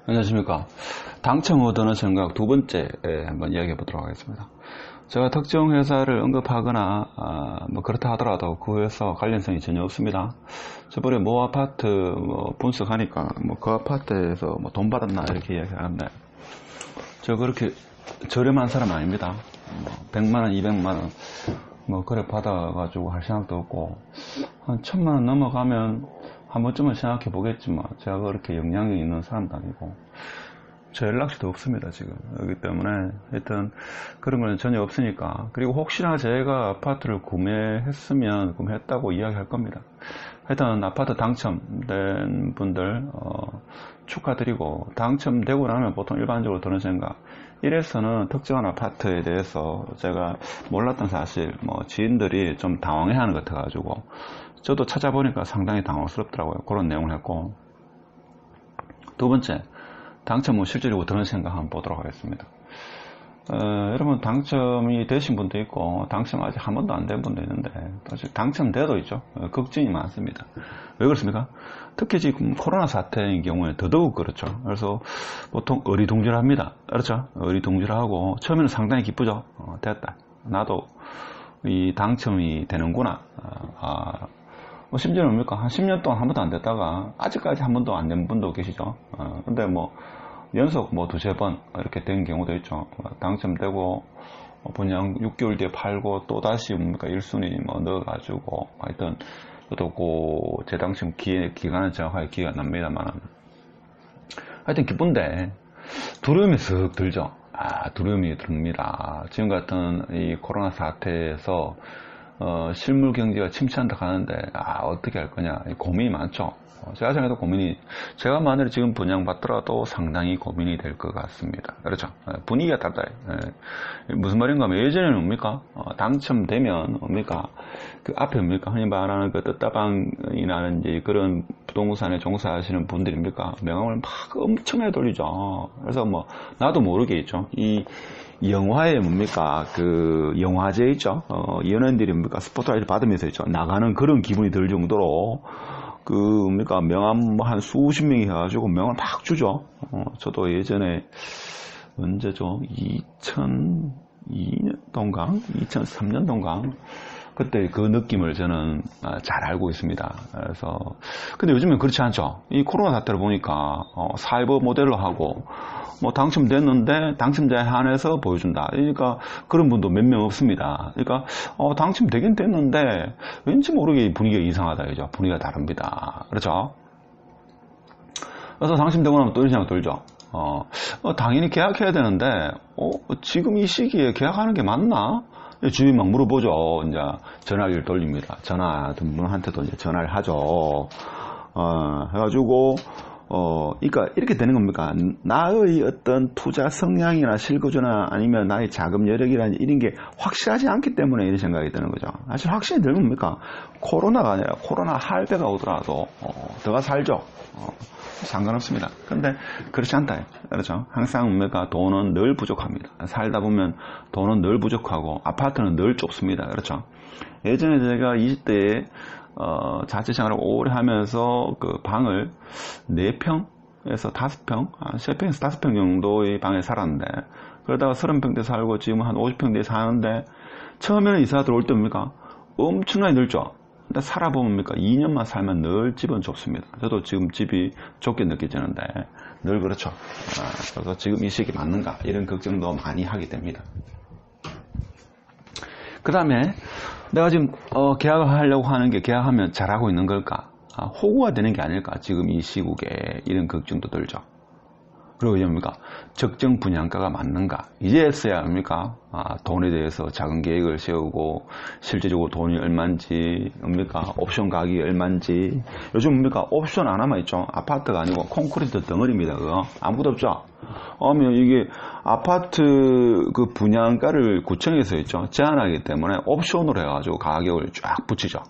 안녕하십니까. 당첨 얻는 생각 두 번째 한번 이야기해 보도록 하겠습니다. 제가 특정 회사를 언급하거나 뭐 그렇다 하더라도 그 회사 관련성이 전혀 없습니다. 저번에 모 아파트 분석하니까 뭐 그 아파트에서 뭐 돈 받았나 이렇게 이야기하는데 저 그렇게 저렴한 사람 아닙니다. 100만원, 200만원 뭐 그래 받아가지고 할 생각도 없고 한 1000만원 넘어가면 한 번쯤은 생각해 보겠지만 제가 그렇게 영향이 있는 사람도 아니고 저 연락처도 없습니다 지금. 그렇기 때문에 하여튼 그런 건 전혀 없으니까. 그리고 혹시나 제가 아파트를 구매했다고 이야기할 겁니다. 하여튼 아파트 당첨된 분들 축하드리고, 당첨되고 나면 보통 일반적으로 드는 생각, 1에서는 특정한 아파트에 대해서 제가 몰랐던 사실, 뭐 지인들이 좀 당황해하는 것 같아가지고 저도 찾아보니까 상당히 당황스럽더라고요. 그런 내용을 했고, 두 번째, 당첨 후 실제로 드는 생각 한번 보도록 하겠습니다. 여러분 당첨이 되신 분도 있고 당첨 아직 한 번도 안 된 분도 있는데 사실 당첨돼도 있죠. 걱정이 많습니다. 왜 그렇습니까? 특히 지금 코로나 사태인 경우에 더더욱 그렇죠. 그래서 보통 어리둥절합니다. 그렇죠? 어리둥절하고 처음에는 상당히 기쁘죠. 됐다. 나도 이 당첨이 되는구나. 뭐 심지어는 뭡니까? 한 10년 동안 한 번도 안 됐다가 아직까지 한 번도 안 된 분도 계시죠. 근데 뭐 연속 뭐 두세 번 이렇게 된 경우도 있죠. 당첨되고 분양 6개월 뒤에 팔고 또 다시 뭡니까 1순위 뭐 넣어가지고 하여튼 또 그 재당첨 기간은 정확하게 기회가 납니다만 하여튼 기쁜데 두려움이 쓱 들죠. 두려움이 듭니다. 지금 같은 이 코로나 사태에서 실물 경제가 침체한다 하는데 어떻게 할 거냐 고민이 많죠. 제가 생각해도 제가 만약에 지금 분양받더라도 상당히 고민이 될 것 같습니다. 그렇죠. 분위기가 달라요. 무슨 말인가 하면 예전에는 뭡니까? 당첨되면 뭡니까? 그 앞에 뭡니까? 흔히 말하는 그 떴다방이 나는 이제 그런 부동산에 종사하시는 분들입니까? 명함을 막 엄청나게 돌리죠. 그래서 뭐, 나도 모르게 있죠. 이 영화에 뭡니까? 그 영화제 있죠. 연예인들이 뭡니까? 스포트라이트 받으면서 있죠. 나가는 그런 기분이 들 정도로 뭡니까? 명함 한 수십 명이 해가지고 명함을 막 주죠. 저도 예전에 언제죠? 2002년도인가? 2003년도인가? 그때 그 느낌을 저는 잘 알고 있습니다. 그래서 근데 요즘엔 그렇지 않죠. 이 코로나 사태를 보니까 사이버 모델로 하고 뭐 당첨됐는데 당첨자에 한해서 보여준다. 그러니까 그런 분도 몇 명 없습니다. 그러니까 당첨되긴 됐는데 왠지 모르게 분위기가 이상하다. 그죠? 분위기가 다릅니다. 그렇죠? 그래서 당첨되고 나면 또 이런 생각 들죠. 당연히 계약해야 되는데 지금 이 시기에 계약하는 게 맞나? 주위 막 물어보죠. 이제 전화기를 돌립니다. 전화하던 분한테도 이제 전화를 하죠. 해가지고 그러니까 이렇게 되는 겁니까? 나의 어떤 투자 성향이나 실거주나 아니면 나의 자금 여력이라는 이런 게 확실하지 않기 때문에 이런 생각이 드는 거죠. 사실 확신이 들면 뭡니까? 코로나가 아니라 코로나 할배가 오더라도 더가 살죠. 상관없습니다. 근데 그렇지 않다. 그렇죠? 항상 뭡니까? 돈은 늘 부족합니다. 살다 보면 돈은 늘 부족하고 아파트는 늘 좁습니다. 그렇죠? 예전에 제가 20대에 자취 생활을 오래 하면서 그 방을 4평에서 5평, 3평에서 5평 정도의 방에 살았는데, 그러다가 30평대 살고 지금 한 50평대 사는데, 처음에는 이사 들어올 때 뭡니까? 엄청나게 넓죠? 근데 살아보면 뭡니까? 2년만 살면 늘 집은 좁습니다. 저도 지금 집이 좁게 느껴지는데, 늘 그렇죠. 그래서 지금 이 시기 맞는가? 이런 걱정도 많이 하게 됩니다. 그 다음에, 내가 지금 계약을 하려고 하는 게 계약하면 잘하고 있는 걸까? 호구가 되는 게 아닐까? 지금 이 시국에 이런 걱정도 들죠. 그리고 이제 뭡니까? 적정 분양가가 맞는가? 이제서야 뭡니까? 돈에 대해서 작은 계획을 세우고 실제적으로 돈이 얼마인지 뭡니까? 옵션 가격이 얼마인지. 요즘 뭡니까? 옵션 하나만 있죠. 아파트가 아니고 콘크리트 덩어리입니다. 그거 아무것도 없죠. 이게 아파트 그 분양가를 구청에서 있죠. 제한하기 때문에 옵션으로 해가지고 가격을 쫙 붙이죠.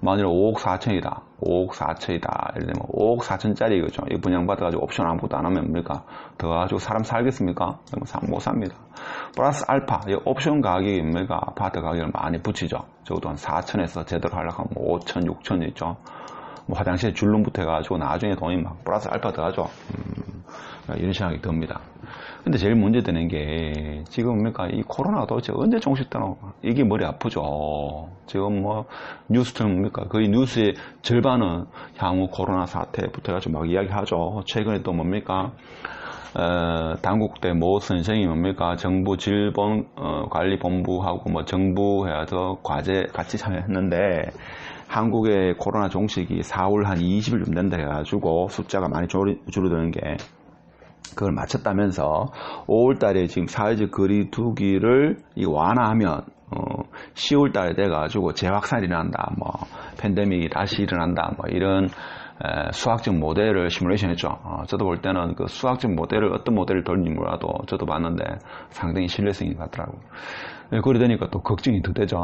만일 5억 4천이다. 5억 4천이다. 예를 들면 5억 4천짜리 이거죠. 이 분양받아가지고 옵션 아무것도 안 하면 뭡니까? 더 가지고 사람 살겠습니까? 못 삽니다. 플러스 알파. 이 옵션 가격이 뭡니까? 아파트 가격을 많이 붙이죠. 적어도 한 4천에서 제대로 하려고 하면 5천, 6천 있죠. 뭐 화장실에 줄눈부터 해가지고 나중에 돈이 막 플러스 알파 더 하죠. 이런 생각이 듭니다. 근데 제일 문제되는 게 지금 뭡니까? 이 코로나 도대체 언제 종식 되노? 이게 머리 아프죠. 지금 뭐 뉴스는 뭡니까? 거의 뉴스의 절반은 향후 코로나 사태부터 해가지고 막 이야기하죠. 최근에 또 뭡니까? 당국대 모 선생이 뭡니까? 정부 질병관리본부하고 뭐 정부 해서 과제 같이 참여했는데 한국의 코로나 종식이 4월 한 20일 좀 된다 해가지고 숫자가 많이 줄어드는 게 그걸 마쳤다면서 5월달에 지금 사회적 거리두기를 완화하면 10월달에 돼가지고 재확산이 일어난다, 뭐 팬데믹이 다시 일어난다, 뭐 이런 수학적 모델을 시뮬레이션 했죠. 저도 볼 때는 그 수학적 모델을 어떤 모델을 돌는지 몰라도 저도 봤는데 상당히 신뢰성이 같더라고요. 그러다 보니까 또 걱정이 더 되죠.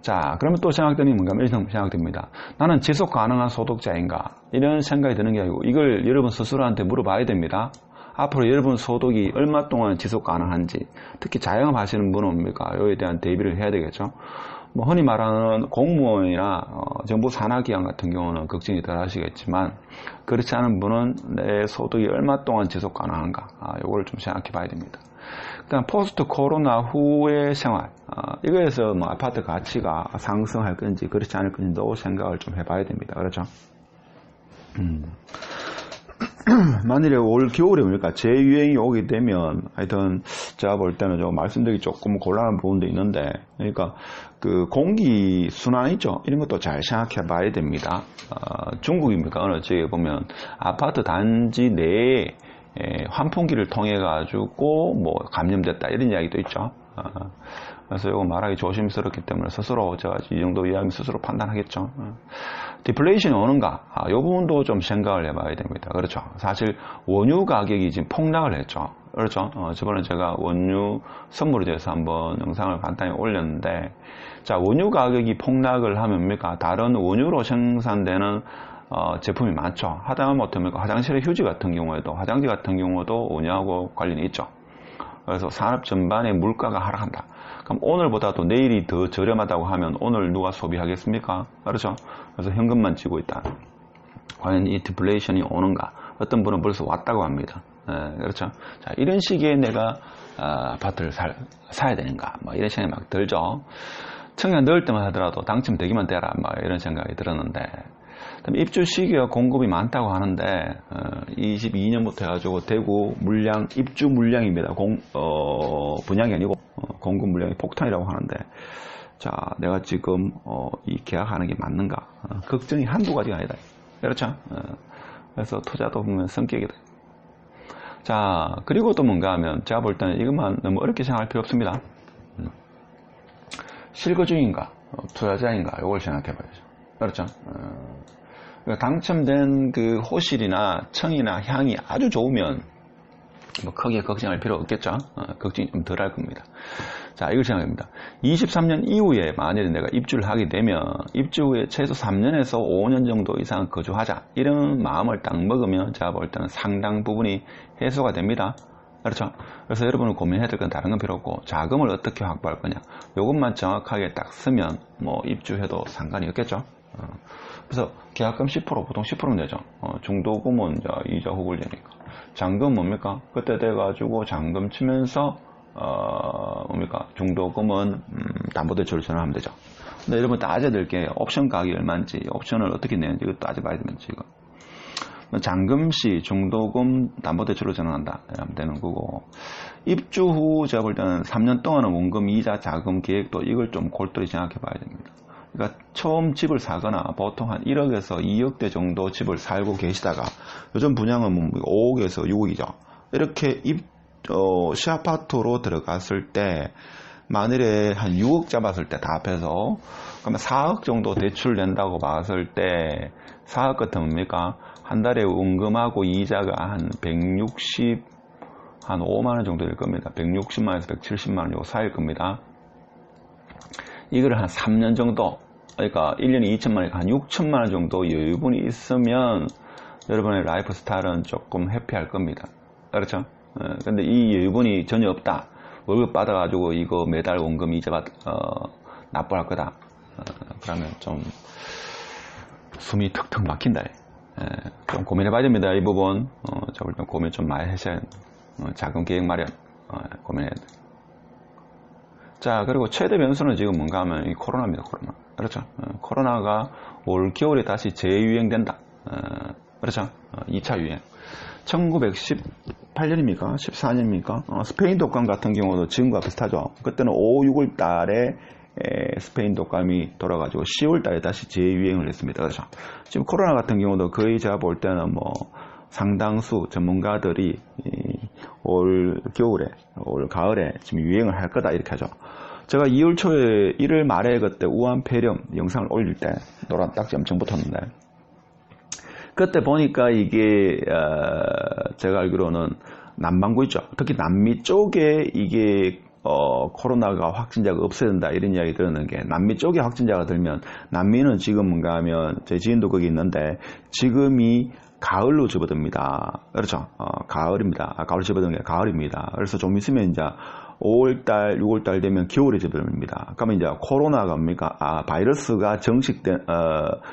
자, 그러면 또 생각되는 뭔가 이런 생각됩니다. 나는 지속 가능한 소득자인가? 이런 생각이 드는 게 아니고 이걸 여러분 스스로한테 물어봐야 됩니다. 앞으로 여러분 소득이 얼마 동안 지속 가능한지, 특히 자영업 하시는 분은 뭡니까? 여기에 대한 대비를 해야 되겠죠. 뭐 흔히 말하는 공무원이나 정부 산하기관 같은 경우는 걱정이 덜 하시겠지만 그렇지 않은 분은 내 소득이 얼마 동안 지속 가능한가? 요거를 좀 생각해 봐야 됩니다. 그다음 포스트 코로나 후의 생활, 이거에서 뭐 아파트 가치가 상승할 건지 그렇지 않을 건지도 생각을 좀 해봐야 됩니다. 그렇죠? 만일에 올 겨울에 뭡니까 재유행이 오게 되면 하여튼 제가 볼 때는 좀 말씀드리기 조금 곤란한 부분도 있는데, 그러니까 그 공기 순환 있죠, 이런 것도 잘 생각해 봐야 됩니다. 중국입니까 어느 지역에 보면 아파트 단지 내에 환풍기를 통해 가지고 뭐 감염됐다 이런 이야기도 있죠. 그래서 이거 말하기 조심스럽기 때문에 스스로 제가 이 정도 이야기는 스스로 판단하겠죠. 디플레이션이 오는가? 이 부분도 좀 생각을 해봐야 됩니다. 그렇죠. 사실 원유 가격이 지금 폭락을 했죠. 그렇죠. 저번에 제가 원유 선물에 대해서 한번 영상을 간단히 올렸는데, 자, 원유 가격이 폭락을 하면 뭡니까? 다른 원유로 생산되는 제품이 많죠. 하다못해 화장실의 휴지 같은 경우에도, 화장지 같은 경우도 원유하고 관련이 있죠. 그래서 산업 전반의 물가가 하락한다. 그럼 오늘보다도 내일이 더 저렴하다고 하면 오늘 누가 소비하겠습니까? 그렇죠? 그래서 현금만 쥐고 있다. 과연 이 디플레이션이 오는가? 어떤 분은 벌써 왔다고 합니다. 그렇죠? 자, 이런 시기에 내가 아파트를 사야 되는가? 뭐 이런 생각이 막 들죠. 청약 넣을 때만 하더라도 당첨되기만 되라, 뭐 이런 생각이 들었는데, 입주 시기와 공급이 많다고 하는데 22년부터 해가지고 대구 물량, 입주 물량입니다. 분양이 아니고 공급 물량이 폭탄이라고 하는데, 자, 내가 지금 이 계약하는 게 맞는가? 걱정이 한두 가지가 아니다. 그렇죠? 그래서 투자도 보면 성격이다. 자, 그리고 또 뭔가 하면 제가 볼 때는 이것만 너무 어렵게 생각할 필요 없습니다. 실거주인가? 투자자인가? 이걸 생각해 봐야죠. 그렇죠? 당첨된 그 호실이나 청이나 향이 아주 좋으면 뭐 크게 걱정할 필요 없겠죠. 걱정이 좀 덜 할 겁니다. 자, 이걸 생각합니다. 23년 이후에 만약에 내가 입주를 하게 되면 입주 후에 최소 3년에서 5년 정도 이상 거주하자, 이런 마음을 딱 먹으면 제가 볼 때는 상당 부분이 해소가 됩니다. 그렇죠? 그래서 여러분은 고민해야 될 건 다른 건 필요 없고, 자금을 어떻게 확보할 거냐, 이것만 정확하게 딱 쓰면 뭐 입주해도 상관이 없겠죠. 그래서 계약금 10%, 보통 10%는 내죠. 중도금은 이자 후불제니까. 잔금 뭡니까? 그때 돼가지고 잔금 치면서 뭡니까? 중도금은 담보대출을 전환하면 되죠. 근데 여러분 따져야 될 게 옵션 가격이 얼마인지, 옵션을 어떻게 내는지 이것도 따져봐야 되면 지금. 잔금 시 중도금 담보대출로 전환한다 하면 되는 거고, 입주 후 제가 볼 때는 3년 동안은 원금, 이자, 자금 계획도 이걸 좀 골똘히 생각해 봐야 됩니다. 그러니까 처음 집을 사거나 보통 한 1억에서 2억대 정도 집을 살고 계시다가 요즘 분양은 5억에서 6억이죠. 이렇게 시아파트로 들어갔을 때 만일에 한 6억 잡았을 때 다 합해서 그러면 4억 정도 대출 낸다고 봤을 때 4억 같으면 뭡니까? 한 달에 원금하고 이자가 한 5만원 정도 될 겁니다. 160만원에서 170만원 요 사이일 겁니다. 이거를 한 3년 정도, 그러니까 1년에 2천만원이니까 한 6천만원 정도 여유분이 있으면 여러분의 라이프 스타일은 조금 해피할 겁니다. 그렇죠? 근데 이 여유분이 전혀 없다. 월급 받아가지고 이거 매달 원금 이자 납부할 거다. 그러면 좀 숨이 턱턱 막힌다. 좀 고민해봐야 됩니다. 이 부분. 제가 볼 때 고민 좀 많이 하셔야 자금 계획 마련 고민해야 돼. 자, 그리고 최대 변수는 지금 뭔가 하면 이 코로나입니다. 코로나. 그렇죠. 코로나가 올 겨울에 다시 재유행된다. 그렇죠. 2차 유행. 1918년입니까? 14년입니까? 스페인 독감 같은 경우도 지금과 비슷하죠. 그때는 5, 6월 달에 스페인 독감이 돌아가지고 10월 달에 다시 재유행을 했습니다. 그렇죠. 지금 코로나 같은 경우도 거의 제가 볼 때는 뭐 상당수 전문가들이 올 겨울에, 올 가을에 지금 유행을 할 거다 이렇게 하죠. 제가 2월 초에 1월 말에 그때 우한 폐렴 영상을 올릴 때 노란 딱지 엄청 붙었는데 그때 보니까 이게 제가 알기로는 남반구 있죠. 특히 남미 쪽에 이게 코로나가 확진자가 없어야 된다 이런 이야기 들었는 게 남미 쪽에 확진자가 들면 남미는 지금 뭔가 하면 제 지인도 거기 있는데 지금이 가을로 접어듭니다. 그렇죠. 가을입니다. 가을 접어드는 게 가을입니다. 그래서 좀 있으면 이제 5월달, 6월달 되면 겨울에 접어듭니다. 그러면 이제 코로나가 뭡니까? 바이러스가 정식된,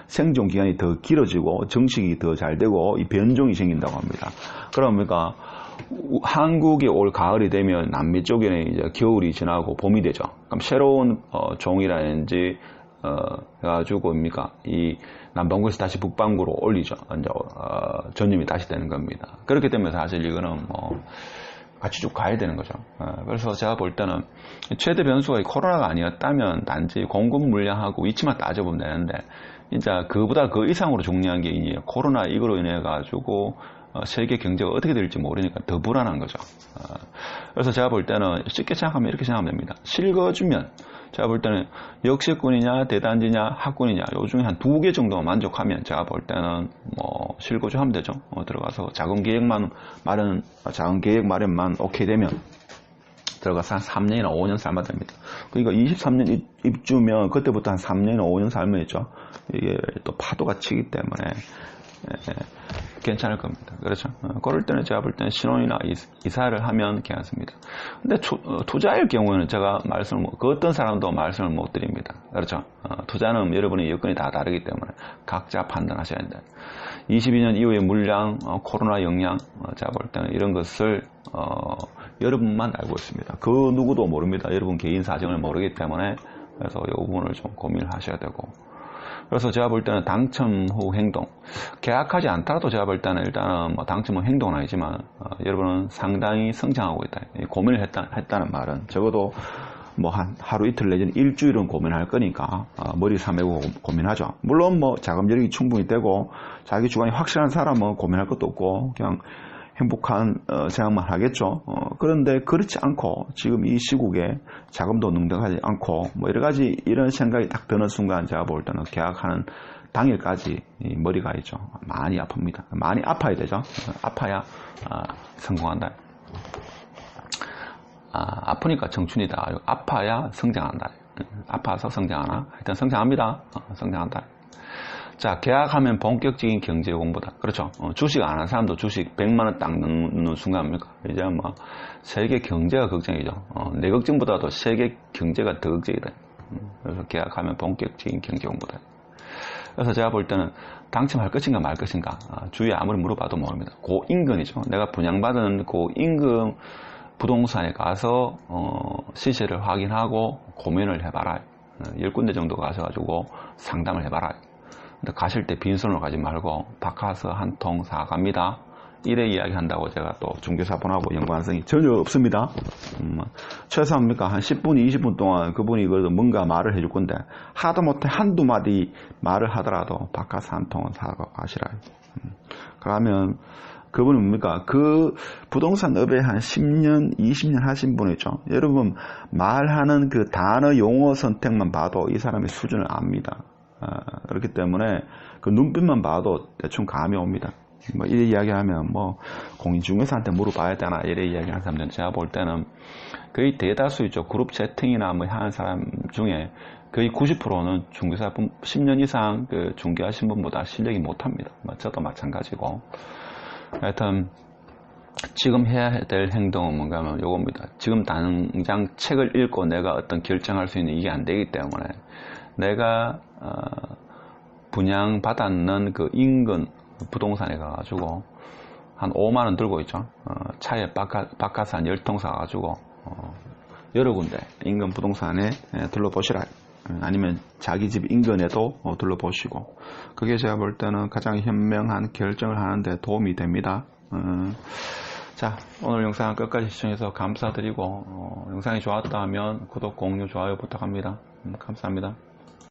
생존 기간이 더 길어지고 정식이 더 잘 되고 이 변종이 생긴다고 합니다. 그러니까 한국이 올 가을이 되면 남미 쪽에는 이제 겨울이 지나고 봄이 되죠. 그럼 새로운 종이라든지 해가지고 뭡니까? 이 남반구에서 다시 북반구로 올리죠. 이제 전염이 다시 되는 겁니다. 그렇기 때문에 사실 이거는 뭐 같이 쭉 가야 되는 거죠. 그래서 제가 볼 때는 최대 변수가 코로나가 아니었다면 단지 공급 물량하고 위치만 따져보면 되는데 이제 그보다 그 이상으로 중요한 게 이제 코로나 이거로 인해 가지고 세계 경제가 어떻게 될지 모르니까 더 불안한 거죠. 그래서 제가 볼 때는 쉽게 생각하면 이렇게 생각하면 됩니다. 실거주면 제가 볼 때는 역세권이냐 대단지냐 학군이냐 요 중에 한 2개 정도만 만족하면 제가 볼 때는 뭐 실거주 하면 되죠. 들어가서 작은 계획 마련만 오케이 되면 들어가서 한 3년이나 5년 살면 됩니다. 그러니까 23년 입주면 그때부터 한 3년이나 5년 살면 있죠. 이게 또 파도가 치기 때문에 괜찮을 겁니다. 그렇죠. 그럴 때는 제가 볼 때는 신혼이나 이사를 하면 괜찮습니다. 근데 투자일 경우에는 제가 그 어떤 사람도 말씀을 못 드립니다. 그렇죠. 투자는 여러분의 여건이 다 다르기 때문에 각자 판단하셔야 된다. 22년 이후의 물량, 코로나 영향, 제가 볼 때는 이런 것을 여러분만 알고 있습니다. 그 누구도 모릅니다. 여러분 개인 사정을 모르기 때문에 그래서 이 부분을 좀 고민을 하셔야 되고 그래서 제가 볼 때는 당첨 후 행동 계약하지 않더라도 제가 볼 때는 일단은 뭐 당첨 후 행동은 아니지만 여러분은 상당히 성장하고 있다. 고민을 했다는 말은 적어도 뭐 한 하루 이틀 내지는 일주일은 고민할 거니까 머리 삼매고 고민하죠. 물론 뭐 자금 여력이 충분히 되고 자기 주관이 확실한 사람은 고민할 것도 없고 그냥 행복한 생각만 하겠죠. 그런데 그렇지 않고 지금 이 시국에 자금도 능동하지 않고 뭐 여러 가지 이런 생각이 딱 드는 순간 제가 볼 때는 계약하는 당일까지 머리가 있죠. 많이 아픕니다. 많이 아파야 되죠. 아파야 성공한다. 아프니까 청춘이다. 아파야 성장한다. 아파서 성장하나? 하여튼 성장합니다. 성장한다. 자, 계약하면 본격적인 경제 공부다. 그렇죠. 주식 안 하는 사람도 주식 100만원 딱 넣는 순간입니까? 이제 뭐, 세계 경제가 걱정이죠. 내 걱정보다도 세계 경제가 더 걱정이다. 그래서 계약하면 본격적인 경제 공부다. 그래서 제가 볼 때는 당첨할 것인가 말 것인가, 주위에 아무리 물어봐도 모릅니다. 고임금이죠. 내가 분양받은 고임금 부동산에 가서, 시세를 확인하고 고민을 해봐라. 10군데 정도 가셔가지고 상담을 해봐라. 근데 가실 때 빈손으로 가지 말고 바카스 한 통 사갑니다. 이래 이야기한다고 제가 또 중개사분하고 연관성이 전혀 없습니다. 최소한입니까? 한 10분, 20분 동안 그분이 그래도 뭔가 말을 해줄 건데 하다 못해 한두 마디 말을 하더라도 바카스 한 통은 사고 가시라. 그러면 그분은 뭡니까? 그 부동산 업에 한 10년, 20년 하신 분이죠. 여러분 말하는 그 단어 용어 선택만 봐도 이 사람의 수준을 압니다. 그렇기 때문에 그 눈빛만 봐도 대충 감이 옵니다. 뭐 이래 이야기하면 뭐 공인중개사한테 물어봐야 되나 이래 이야기하는 사람들은 제가 볼 때는 거의 대다수 있죠. 그룹 채팅이나 뭐 하는 사람 중에 거의 90%는 중개사 10년 이상 그 중개하신 분보다 실력이 못합니다. 저도 마찬가지고. 하여튼 지금 해야 될 행동은 뭔가 하면 요겁니다. 지금 당장 책을 읽고 내가 어떤 결정할 수 있는 이게 안 되기 때문에 내가 분양받았는 그 인근 부동산에 가가지고 한 5만원 들고 있죠. 차에 바카스 한 10통 사가지고 여러 군데 인근 부동산에 둘러보시라. 아니면 자기 집 인근에도 둘러보시고, 그게 제가 볼 때는 가장 현명한 결정을 하는데 도움이 됩니다. 자, 오늘 영상 끝까지 시청해서 감사드리고 영상이 좋았다면 구독, 공유, 좋아요 부탁합니다. 감사합니다.